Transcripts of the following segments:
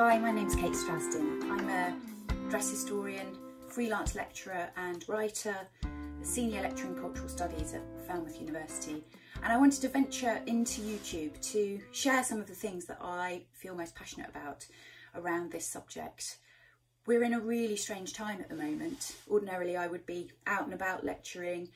Hi, my name's Kate Strausden. I'm a dress historian, freelance lecturer and writer, senior lecturer in cultural studies at Falmouth University, and I wanted to venture into YouTube to share some of the things that I feel most passionate about around this subject. We're in a really strange time at the moment. Ordinarily I would be out and about lecturing.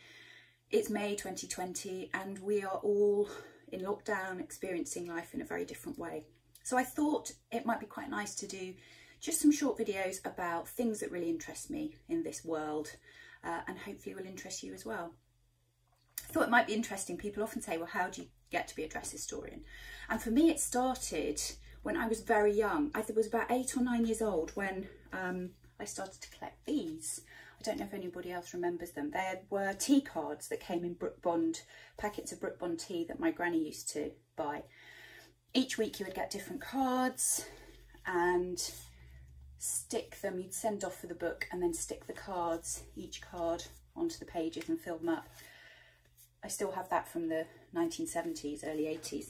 It's May 2020 and we are all in lockdown, experiencing life in a very different way. So I thought it might be quite nice to do just some short videos about things that really interest me in this world, and hopefully will interest you as well. I thought it might be interesting. People often say, well, how do you get to be a dress historian? And for me, it started when I was very young. I think it was about 8 or 9 years old when I started to collect these. I don't know if anybody else remembers them. There were tea cards that came in Brook Bond, packets of Brook Bond tea that my granny used to buy. Each week you would get different cards and stick them, you'd send off for the book and then stick the cards, each card, onto the pages and fill them up. I still have that from the 1970s, early 80s.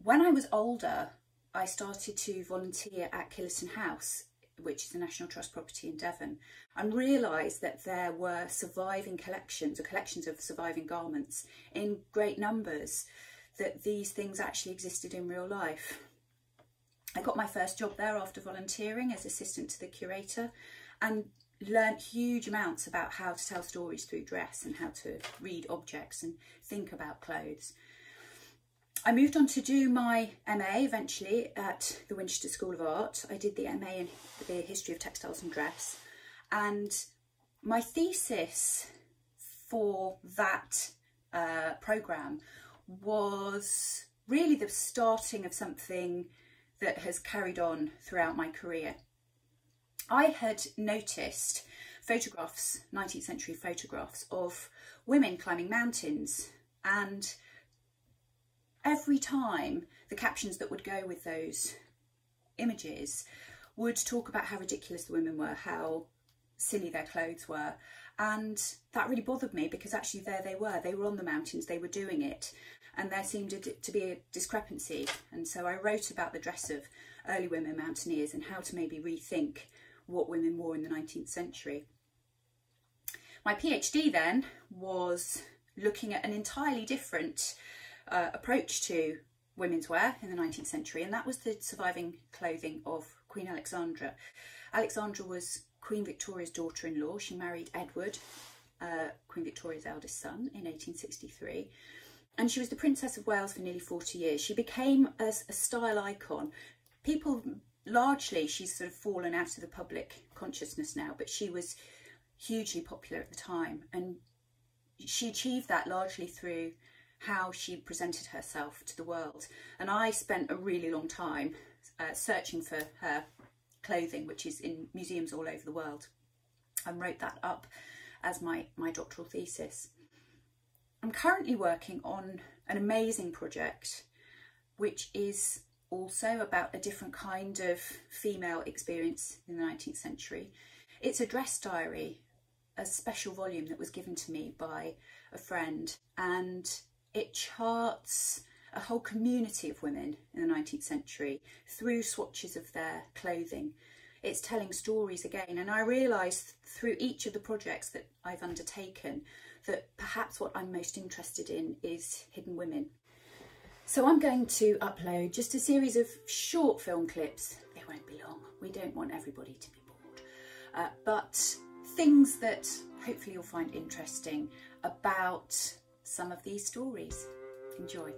When I was older, I started to volunteer at Killerton House, which is a National Trust property in Devon, and realised that there were surviving collections, or collections of surviving garments in great numbers, that these things actually existed in real life. I got my first job there after volunteering as assistant to the curator and learnt huge amounts about how to tell stories through dress and how to read objects and think about clothes. I moved on to do my MA eventually at the Winchester School of Art. I did the MA in the History of Textiles and Dress, and my thesis for that programme was really the starting of something that has carried on throughout my career. I had noticed photographs, 19th century photographs of women climbing mountains, and every time the captions that would go with those images would talk about how ridiculous the women were, how silly their clothes were, and that really bothered me because actually there they were on the mountains, they were doing it, and there seemed to be a discrepancy. And so I wrote about the dress of early women mountaineers and how to maybe rethink what women wore in the 19th century. My PhD then was looking at an entirely different approach to women's wear in the 19th century, and that was the surviving clothing of Queen Alexandra. Alexandra was Queen Victoria's daughter-in-law. She married Edward, Queen Victoria's eldest son, in 1863, and she was the Princess of Wales for nearly 40 years. She became a style icon. People, largely, she's sort of fallen out of the public consciousness now, but she was hugely popular at the time, and she achieved that largely through how she presented herself to the world. And I spent a really long time searching for her clothing, which is in museums all over the world, and wrote that up as my doctoral thesis. I'm currently working on an amazing project which is also about a different kind of female experience in the 19th century. It's a dress diary, a special volume that was given to me by a friend, and it charts a whole community of women in the 19th century through swatches of their clothing. It's telling stories again, and I realised through each of the projects that I've undertaken that perhaps what I'm most interested in is hidden women. So I'm going to upload just a series of short film clips. They won't be long. We don't want everybody to be bored. But things that hopefully you'll find interesting about some of these stories. Enjoy.